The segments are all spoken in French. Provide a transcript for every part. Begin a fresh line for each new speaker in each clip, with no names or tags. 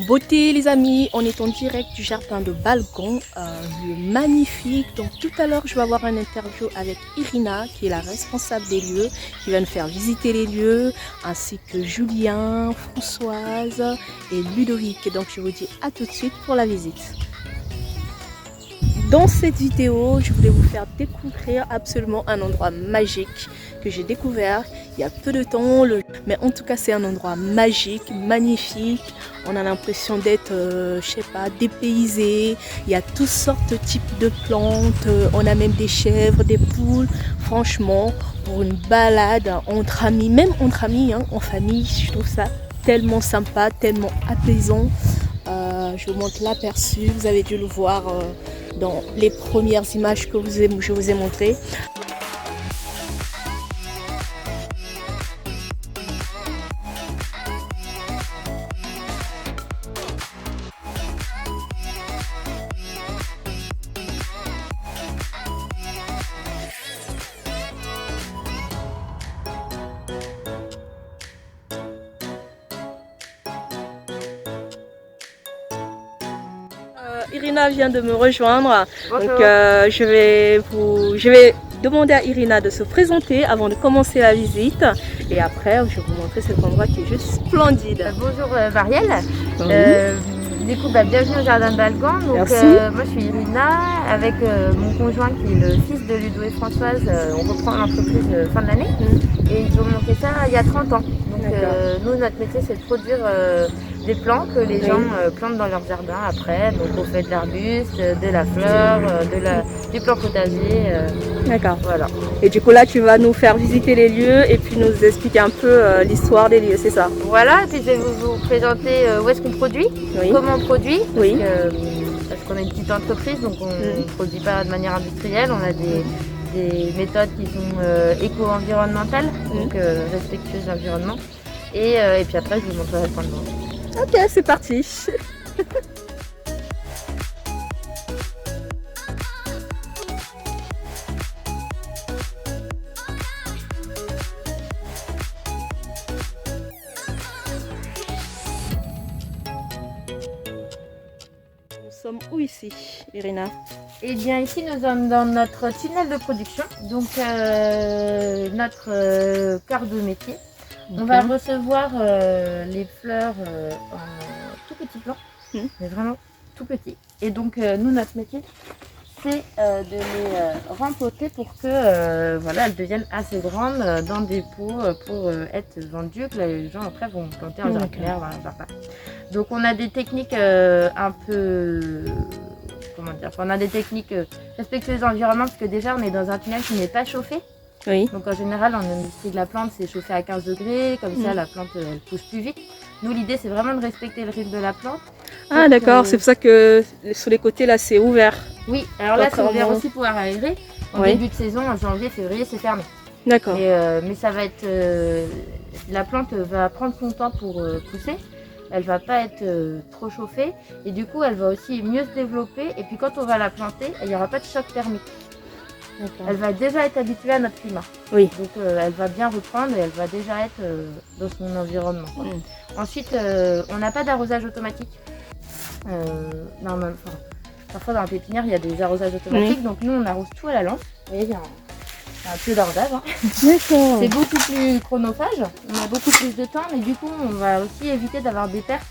Beauté les amis, on est en direct du jardin de Balcon, lieu magnifique. Donc tout à l'heure je vais avoir une interview avec Irina qui est la responsable des lieux, qui va nous faire visiter les lieux, ainsi que Julien, Françoise et Ludovic. Donc je vous dis à tout de suite pour la visite. Dans cette vidéo, je voulais vous faire découvrir absolument un endroit magique que j'ai découvert il y a peu de temps. Mais en tout cas, c'est un endroit magique, magnifique. On a l'impression d'être, je sais pas, dépaysé. Il y a toutes sortes de types de plantes. On a même des chèvres, des poules. Franchement, pour une balade entre amis, même entre amis, hein, en famille, je trouve ça tellement sympa, tellement apaisant. Je vous montre l'aperçu. Vous avez dû le voir dans les premières images que je vous ai montrées. Irina vient de me rejoindre.
Bonjour.
Donc je vais demander à Irina de se présenter avant de commencer la visite et après je vais vous montrer cet endroit qui est juste splendide.
Bonjour Marielle.
Oui.
Du coup, bienvenue au jardin de Balcon. Donc,
Merci.
moi je suis Irina avec mon conjoint qui est le fils de Ludo et Françoise. On reprend l'entreprise fin de l'année et ils ont monté ça il y a 30 ans. Donc nous, notre métier c'est de produire des plants que les gens plantent dans leur jardin après. Donc on fait de l'arbuste, de la fleur, du plant potager.
D'accord.
Voilà.
Et du coup là tu vas nous faire visiter les lieux et puis nous expliquer un peu l'histoire des lieux, c'est ça?
Voilà, puis je vais vous présenter où est-ce qu'on produit,
Oui.
comment on produit,
Oui.
parce qu'on est une petite entreprise, donc on ne produit pas de manière industrielle, on a des méthodes qui sont éco-environnementales, donc respectueuses de l'environnement. Et puis après, je vous montrerai le point de vente.
Ok, c'est parti. Nous sommes où ici, Irina?
Et bien ici, nous sommes dans notre tunnel de production, donc notre cœur de métier. On va recevoir les fleurs en tout petit plan, mais vraiment tout petit. Et donc nous, notre métier, c'est de les rempoter pour que voilà, elles deviennent assez grandes dans des pots pour être vendues, que les gens après vont planter en jardin clair, dans un jardin. Donc on a des techniques un peu, comment dire, on a des techniques respectueuses de l'environnement parce que déjà on est dans un tunnel qui n'est pas chauffé.
Oui.
Donc en général en industrie de la plante c'est chauffé à 15 degrés, comme ça la plante elle pousse plus vite. Nous l'idée c'est vraiment de respecter le rythme de la plante.
Ah d'accord, c'est pour ça que sur les côtés là c'est ouvert.
Oui, alors là c'est ouvert aussi pour aérer. En début de saison, en janvier, février c'est fermé.
D'accord.
Mais ça va être, la plante va prendre son temps pour pousser. Elle va pas être trop chauffée et du coup elle va aussi mieux se développer et puis quand on va la planter, il n'y aura pas de choc thermique. Elle va déjà être habituée à notre climat.
Oui.
Donc elle va bien reprendre et elle va déjà être dans son environnement. Ensuite, on n'a pas d'arrosage automatique. Parfois dans la pépinière il y a des arrosages automatiques, donc nous on arrose tout à la lance. Vous voyez, il y a un peu d'arrosage.
D'accord.
C'est beaucoup plus chronophage, on a beaucoup plus de temps, mais du coup on va aussi éviter d'avoir des pertes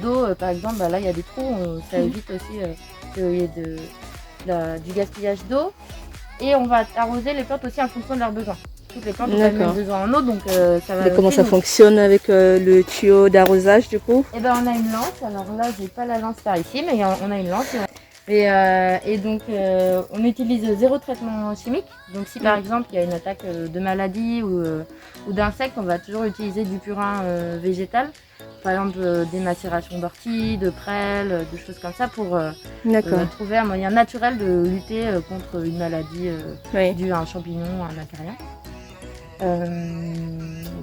d'eau. Par exemple, là il y a des trous, ça évite aussi qu'il y ait du gaspillage d'eau. Et on va arroser les plantes aussi en fonction de leurs besoins. Toutes les plantes ont pas le même besoin en eau, donc ça va.
Et comment ça fonctionne avec le tuyau d'arrosage du coup?
Eh ben on a une lance, alors là j'ai pas la lance par ici, mais on a une lance. Et donc on utilise zéro traitement chimique. Donc si par exemple il y a une attaque de maladie ou d'insectes, on va toujours utiliser du purin végétal. Par exemple des macérations d'ortie, de prêle, des choses comme ça pour trouver un moyen naturel de lutter contre une maladie due à un champignon, un acarien.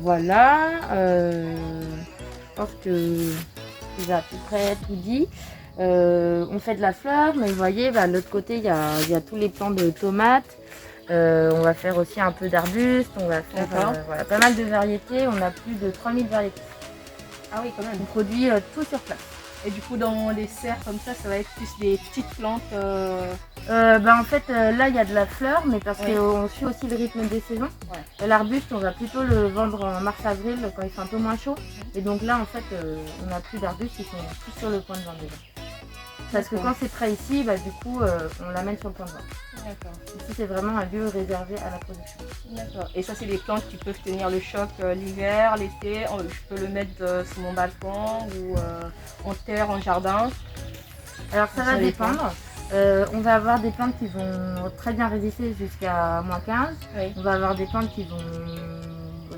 Voilà, je pense que j'ai à peu près tout dit. On fait de la fleur, mais vous voyez, de l'autre côté, il y a tous les plants de tomates. On va faire aussi un peu d'arbustes, on va faire voilà, pas mal de variétés. On a plus de 3000 variétés.
Ah oui, quand même.
On produit tout sur place.
Et du coup, dans les serres comme ça va être plus des petites plantes.
En fait, là, il y a de la fleur, mais parce qu'on suit aussi le rythme des saisons.
Ouais.
L'arbuste, on va plutôt le vendre en mars-avril, quand il fait un peu moins chaud. Et donc là, en fait, on n'a plus d'arbustes, ils sont tous sur le point de vente déjà. Parce que quand c'est prêt ici, du coup, on l'amène sur le point de vente.
D'accord.
Ici, c'est vraiment un lieu réservé à la production.
D'accord. Et ça, c'est des plantes qui peuvent tenir le choc l'hiver, l'été. Je peux le mettre sur mon balcon ou en terre, en jardin.
Alors, ça va dépendre. On va avoir des plantes qui vont très bien résister jusqu'à -15.
Oui.
On va avoir des plantes qui vont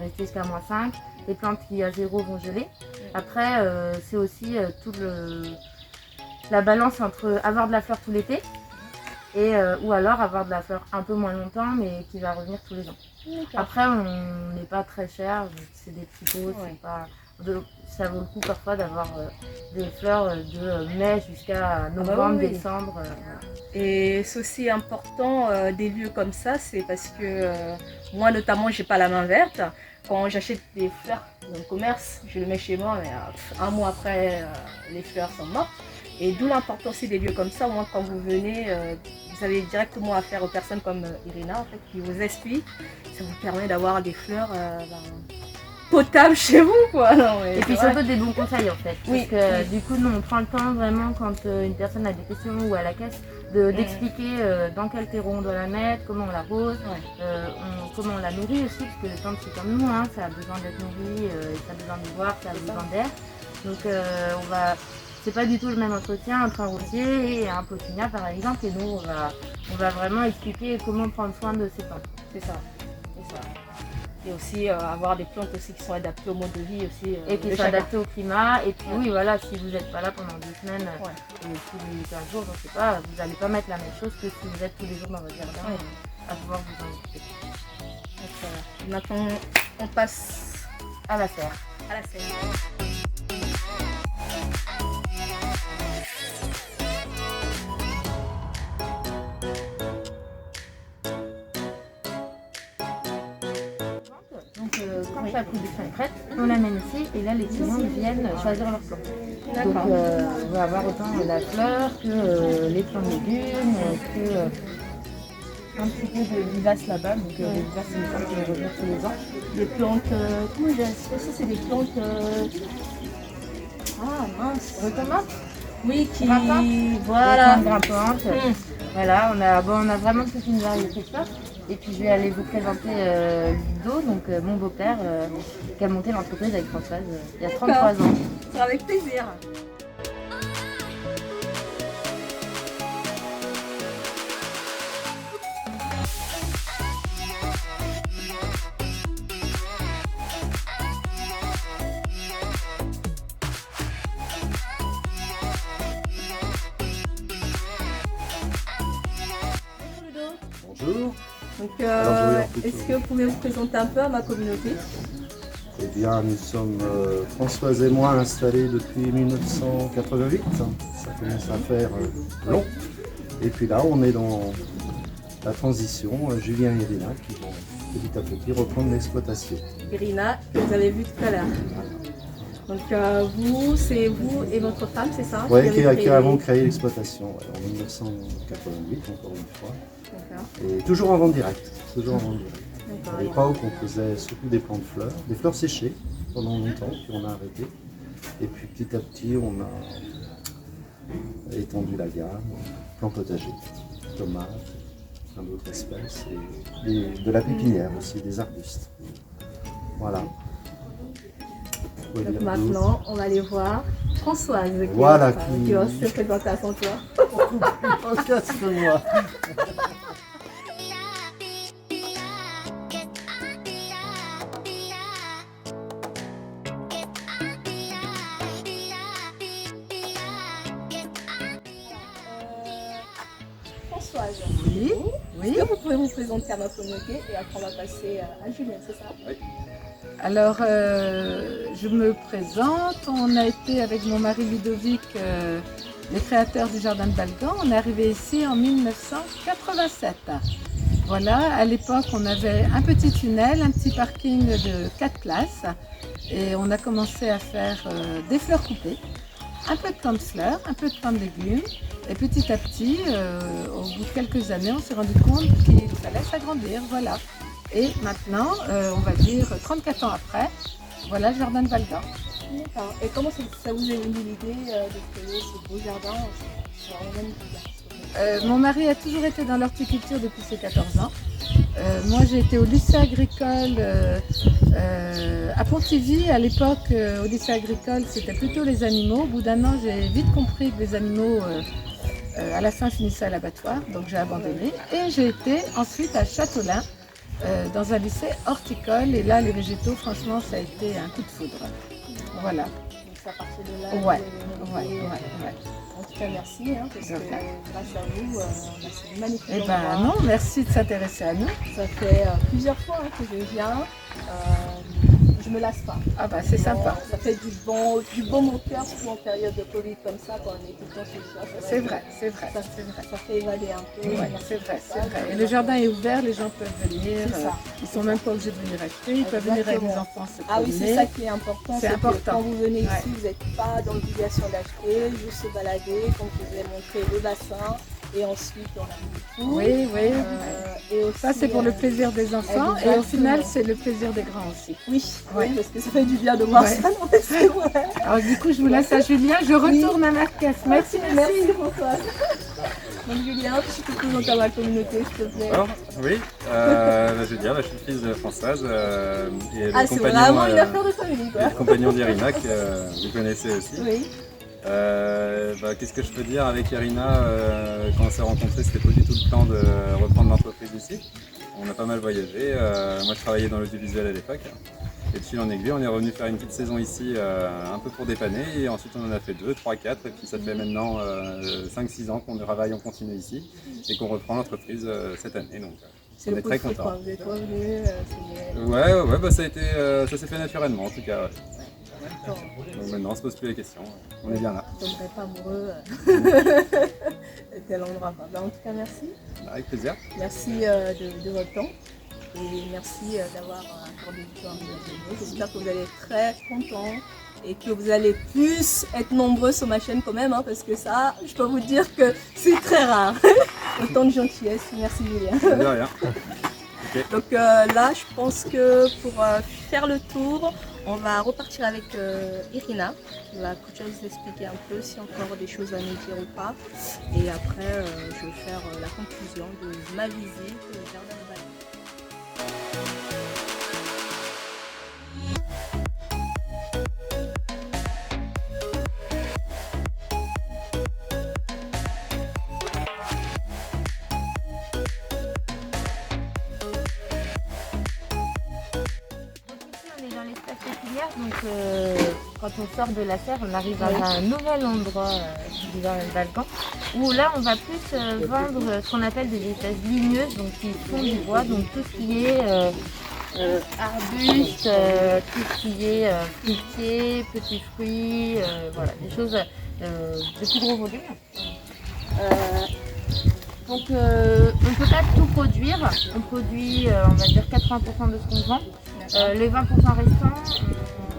rester jusqu'à -5. Les plantes qui à 0 vont geler. Après, c'est aussi la balance entre avoir de la fleur tout l'été et ou alors avoir de la fleur un peu moins longtemps mais qui va revenir tous les ans. Après, on n'est pas très cher, c'est des petits pots, c'est pas... ça vaut le coup parfois d'avoir des fleurs de mai jusqu'à novembre, décembre. Voilà.
Et c'est aussi important des lieux comme ça, c'est parce que moi notamment j'ai pas la main verte. Quand j'achète des fleurs dans le commerce, je le mets chez moi, mais un mois après les fleurs sont mortes. Et d'où l'importance aussi des lieux comme ça, au moins quand vous venez, vous avez directement affaire aux personnes comme Irina en fait, qui vous expliquent. Ça vous permet d'avoir des fleurs potable chez vous quoi. Non,
et puis surtout des bons conseils en fait. Parce que du coup nous on prend le temps vraiment quand une personne a des questions ou à la caisse d'expliquer dans quel terreau on doit la mettre, comment on l'arrose, comment on la nourrit aussi, parce que les plantes c'est comme nous, hein, ça a besoin d'être nourri, ça a besoin de boire, ça a besoin d'air. Donc c'est pas du tout le même entretien entre un rosier et un pétunia par exemple, et nous on va vraiment expliquer comment prendre soin de ces plantes.
C'est ça. Et aussi avoir des plantes aussi qui sont adaptées au mode de vie aussi.
Et qui sont adaptées au climat. Et puis oui, voilà, si vous n'êtes pas là pendant 2 semaines ou tous les 15 jours, je sais pas, vous n'allez pas mettre la même chose que si vous êtes tous les jours dans votre jardin à pouvoir vous en occuper.
Maintenant, on passe
à la serre. Quand la production est prête, on l'amène ici et là les clients viennent choisir leurs plantes. Donc on va avoir autant la fleur que les plants de légumes, que un petit peu de vivaces là-bas. Donc les vivaces c'est une plante qui va revenir tous les ans.
Des plantes, comment je dirais ça, c'est des plantes... Ah mince,
Recommence.
Oui, qui...
Voilà. Grimpantes. Voilà, on a vraiment toute une variété de fleurs. Et puis je vais aller vous présenter Ludo, donc mon beau-père qui a monté l'entreprise avec Françoise il y a 33 ans.
C'est avec plaisir.
Bonjour.
Donc, est-ce que vous pouvez vous présenter un peu à ma communauté?
Eh bien, nous sommes Françoise et moi installés depuis 1988. Ça commence à faire long. Et puis là, on est dans la transition. Julien et Irina qui vont petit à petit reprendre l'exploitation.
Irina, que vous avez vu tout à l'heure. Donc vous, c'est vous et votre femme, c'est ça?
Oui, qui avons créé l'exploitation en 1988, encore une fois. Et toujours en vente directe. À l'époque, on faisait surtout des plants de fleurs, des fleurs séchées pendant longtemps, puis on a arrêté. Et puis petit à petit, on a étendu la gamme, plants potagers, tomates, plein d'autres espèces, et de la pépinière aussi, des arbustes. Voilà.
Donc maintenant, on va aller voir Françoise qui va se présenter à son tour.
Moi.
Françoise,
Oui.
Est-ce que vous pouvez vous présenter à ma communauté et après on va passer à Julien, c'est ça?
Oui.
Alors, je me présente. On a été avec mon mari Ludovic, les créateurs du Jardin de Balgan. On est arrivé ici en 1987. Voilà, à l'époque, on avait un petit tunnel, un petit parking de 4 places. Et on a commencé à faire des fleurs coupées. un peu de plantes de fleurs, un peu de plantes de légumes. Et petit à petit, au bout de quelques années, on s'est rendu compte qu'il fallait s'agrandir. Voilà. Et maintenant, on va dire 34 ans après, voilà le jardin de Valgan.
D'accord. Et comment ça vous est venu l'idée de créer ce beau jardin? C'est vraiment magnifique.
Mon mari a toujours été dans l'horticulture depuis ses 14 ans. Moi, j'ai été au lycée agricole à Pontivy. À l'époque, au lycée agricole, c'était plutôt les animaux. Au bout d'un an, j'ai vite compris que les animaux, à la fin, finissaient à l'abattoir. Donc, j'ai abandonné. Et j'ai été ensuite à Châteaulin, dans un lycée horticole. Et là, les végétaux, franchement, ça a été un coup de foudre. Voilà.
Donc, ça partait de là.
Ouais.
En tout cas, merci, parce que grâce à vous, on a ce magnifique
Eh ben
endroit.
non, merci de s'intéresser à nous.
Ça fait plusieurs fois que je viens. Je me lasse pas.
Ah bah c'est sympa.
Ça fait du bon au cœur, surtout en période de Covid comme ça, quand on est tout le temps chez soi.
C'est vrai.
Ça fait évader un peu.
Ouais, c'est vrai. Et le jardin est ouvert, les gens peuvent venir.
C'est ça.
Ils sont même pas obligés de venir acheter, ils peuvent venir avec les enfants se promener.
Ah oui, c'est ça qui est important.
C'est
que
important.
Quand vous venez ici, vous n'êtes pas dans l'obligation d'acheter, juste se balader, comme je vous ai montré le bassin. Et ensuite, on a mis tout.
Oui.
Et aussi,
Ça, c'est pour le plaisir des enfants.
exactement.
Et au final, c'est le plaisir des grands aussi.
Oui,
Ouais.
oui, parce que ça fait du bien de voir ça. Non, mais c'est vrai.
Alors du coup, je vous laisse à Julien. Je retourne à Marques. Merci.
Merci Françoise. Donc Julien, tu peux te présenter à ma communauté, s'il te plaît.
Alors, oui, Julien, je suis le fils de Françoise et le
C'est vraiment
compagnon,
une affaire de famille, quoi.
le compagnon d'Irina que vous connaissez aussi.
Oui.
Qu'est-ce que je peux dire avec Irina, quand on s'est rencontrés, c'était pas du tout le plan de reprendre l'entreprise ici. On a pas mal voyagé, moi je travaillais dans l'audiovisuel à l'époque. Et de fil en aiguille, on est revenu faire une petite saison ici, un peu pour dépanner, et ensuite on en a fait 2, 3, 4, et puis ça fait maintenant 5-6 ans qu'on travaille en continu ici, et qu'on reprend l'entreprise cette année, donc on est très contents.
Vous êtes revenus,
Ouais, ça s'est fait naturellement en tout cas. Ouais. Donc maintenant on se pose plus les questions, on est bien là.
Je ne tomberai pas amoureux de tel endroit. En tout cas, merci.
Avec plaisir.
Merci de votre temps. Et merci d'avoir accordé du temps à nous. J'espère que vous allez être très contents et que vous allez plus être nombreux sur ma chaîne quand même, parce que ça, je peux vous dire que c'est très rare. Autant de gentillesse. Merci Julien.
De rien. Okay.
Donc là, je pense que pour faire le tour, on va repartir avec Irina qui va nous expliquer un peu si encore des choses à nous dire ou pas. Et après, je vais faire la conclusion de ma visite au jardin de Valgan.
Donc quand on sort de la serre, on arrive à un nouvel endroit du jardin de Valgan où là on va plus vendre ce qu'on appelle des espèces ligneuses, donc qui font du bois, donc tout ce qui est arbustes, tout ce qui est fruitiers, petits fruits, voilà, des choses de plus gros volume. Donc on ne peut pas tout produire, on produit on va dire 80% de ce qu'on vend. Les 20% restants,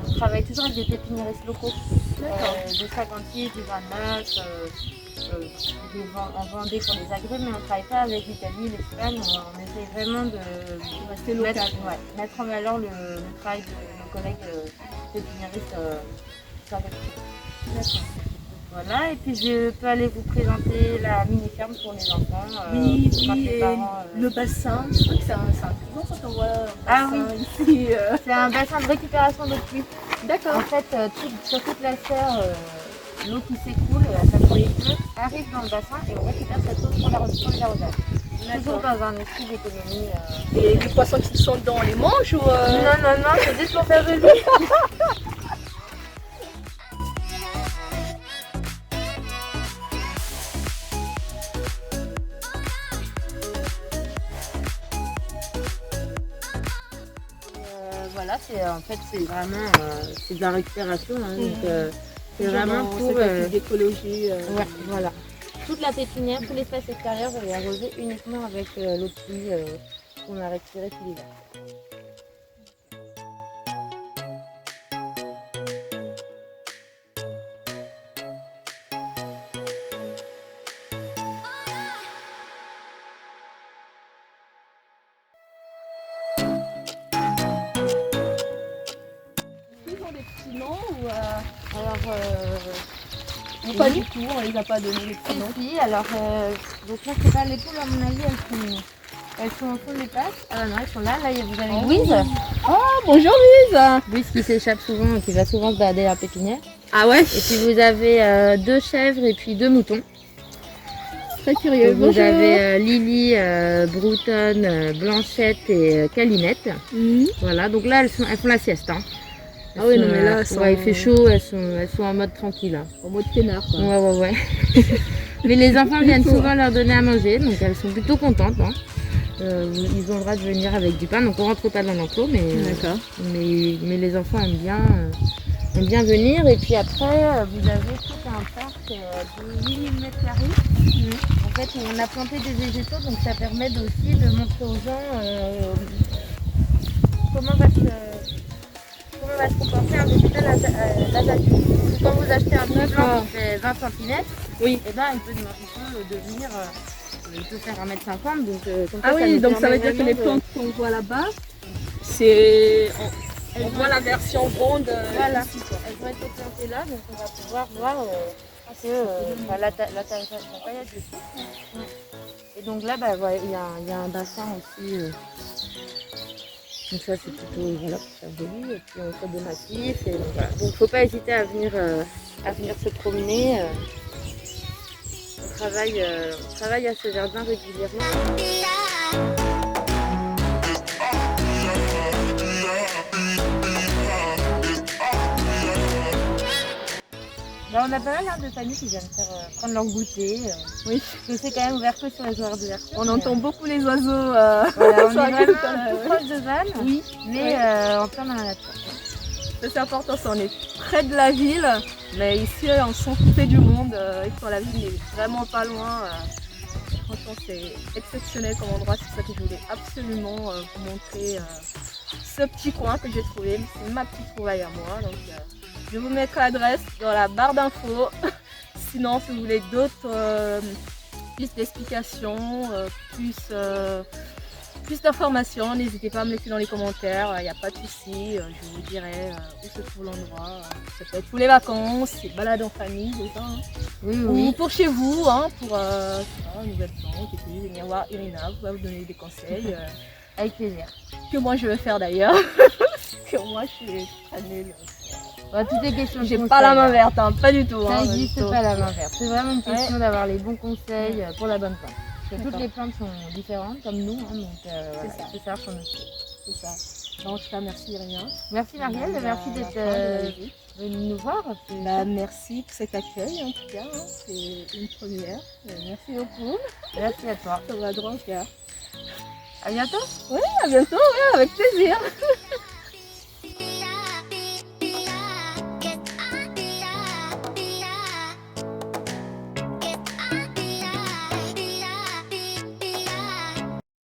on travaille toujours avec des pépiniéristes locaux, du Sagantis, du Vannac, en Vendée pour les agrès, mais on ne travaille pas avec l'Italie, l'Espagne, on essaie vraiment de
rester local.
Mettre en valeur le travail de nos collègues pépiniéristes Sagantis. Voilà, et puis je peux aller vous présenter la mini-ferme pour les enfants.
Oui,
les parents,
le bassin, je crois que c'est un trésor quand on voit
Ah
oui.
Ici. C'est un bassin de récupération d'eau de pluie.
D'accord.
En fait, sur toute la serre, l'eau qui s'écoule à chaque fois qu'il pleut arrive dans le bassin et on récupère cette eau pour les arrosages. Toujours dans un esprit d'économie.
Et les poissons qui sont dedans, on les mange ou
Non, c'est juste pour faire joli. Voilà, c'est vraiment c'est de la récupération. Donc, c'est vraiment pour
d'écologie.
Ouais, voilà. Toute la pépinière, tout l'espace extérieur, elle est arrosée uniquement avec l'eau de pluie qu'on a récupérée tout l'hiver. Alors,
Pas du tout, on les a pas donné les prénoms.
si, alors, donc là, c'est pas les poules, à mon avis, elles sont au fond des places. Ah non, elles sont là. Là, vous avez Louise.
Oh, bonjour Louise.
Louise qui s'échappe souvent, qui va souvent se balader à la pépinière.
Ah ouais.
Et puis vous avez 2 chèvres et puis 2 moutons.
Très curieux.
Vous avez Lily, Broutonne, Blanchette et Calinette. Voilà, donc là, elles font la sieste. Hein.
Ah oui, non mais là,
il fait chaud, elles sont en mode tranquille. Hein.
En mode peinard quoi.
Ouais. Mais les enfants viennent souvent leur donner à manger, donc elles sont plutôt contentes. Hein. Ils ont le droit de venir avec du pain, donc on rentre pas dans l'enclos, mais les enfants aiment bien venir. Et puis après, vous avez tout un parc de 8000 m². En fait, on a planté des végétaux, donc ça permet aussi de montrer aux gens comment va se comporter un végétal à l'âge adulte. Quand vous achetez un petit plant qui fait 20 cm, et ben, il peut devenir... il peut faire 1,50 m, donc comme
ah
ça,
oui, donc ça veut dire que les plantes qu'on voit là-bas, on voit la version ronde.
Voilà, elles ont été plantées là, donc on va pouvoir voir la taillade dessus. Et donc là, il y a un bassin aussi. Donc ça, c'est plutôt pour faire de l'huile, et puis on fait des massifs. Et donc voilà. Donc il ne faut pas hésiter à venir se promener. On travaille à ce jardin régulièrement. Là, on a pas mal de familles qui viennent prendre leur goûter. Oui. Je sais quand même ouvert que sur les horaires d'ouverture.
On entend beaucoup les oiseaux.
Voilà, on est vraiment tout proche de Vannes,
oui,
mais en plein dans la nature.
C'est important, on est près de la ville, mais ici on s'en coupé du monde. La ville n'est vraiment pas loin. Franchement, c'est exceptionnel comme endroit. C'est ça que je voulais absolument vous montrer. Ce petit coin que j'ai trouvé, c'est ma petite trouvaille à moi. Donc, je vous mettrai l'adresse dans la barre d'infos. Sinon, si vous voulez d'autres plus d'explications, plus d'informations, n'hésitez pas à me laisser dans les commentaires. Il n'y a pas de souci, je vous dirai où se trouve l'endroit. Ça peut être pour les vacances, c'est balade en famille, c'est ça. Hein.
Oui.
Ou pour chez vous, hein, pour une nouvelle plante, et puis venir voir Irina, vous va vous donner des conseils.
Avec plaisir.
Que moi je vais faire d'ailleurs. Que moi je suis très nulle.
Toutes les questions.
J'ai pas la main verte, hein, pas du tout.
Ça n'existe pas la main verte. C'est vraiment une question d'avoir les bons conseils pour la bonne plante. Parce que toutes les plantes sont différentes, comme nous, hein, donc il faut savoir s'en occuper.
C'est ça. En tout cas, merci Irina.
Merci Marielle, merci d'être venue nous voir.
Merci pour cet accueil en tout cas, hein. C'est une première. Merci beaucoup.
Merci à toi.
Ça va droit au cœur.
À bientôt.
Oui, à bientôt, ouais, avec plaisir.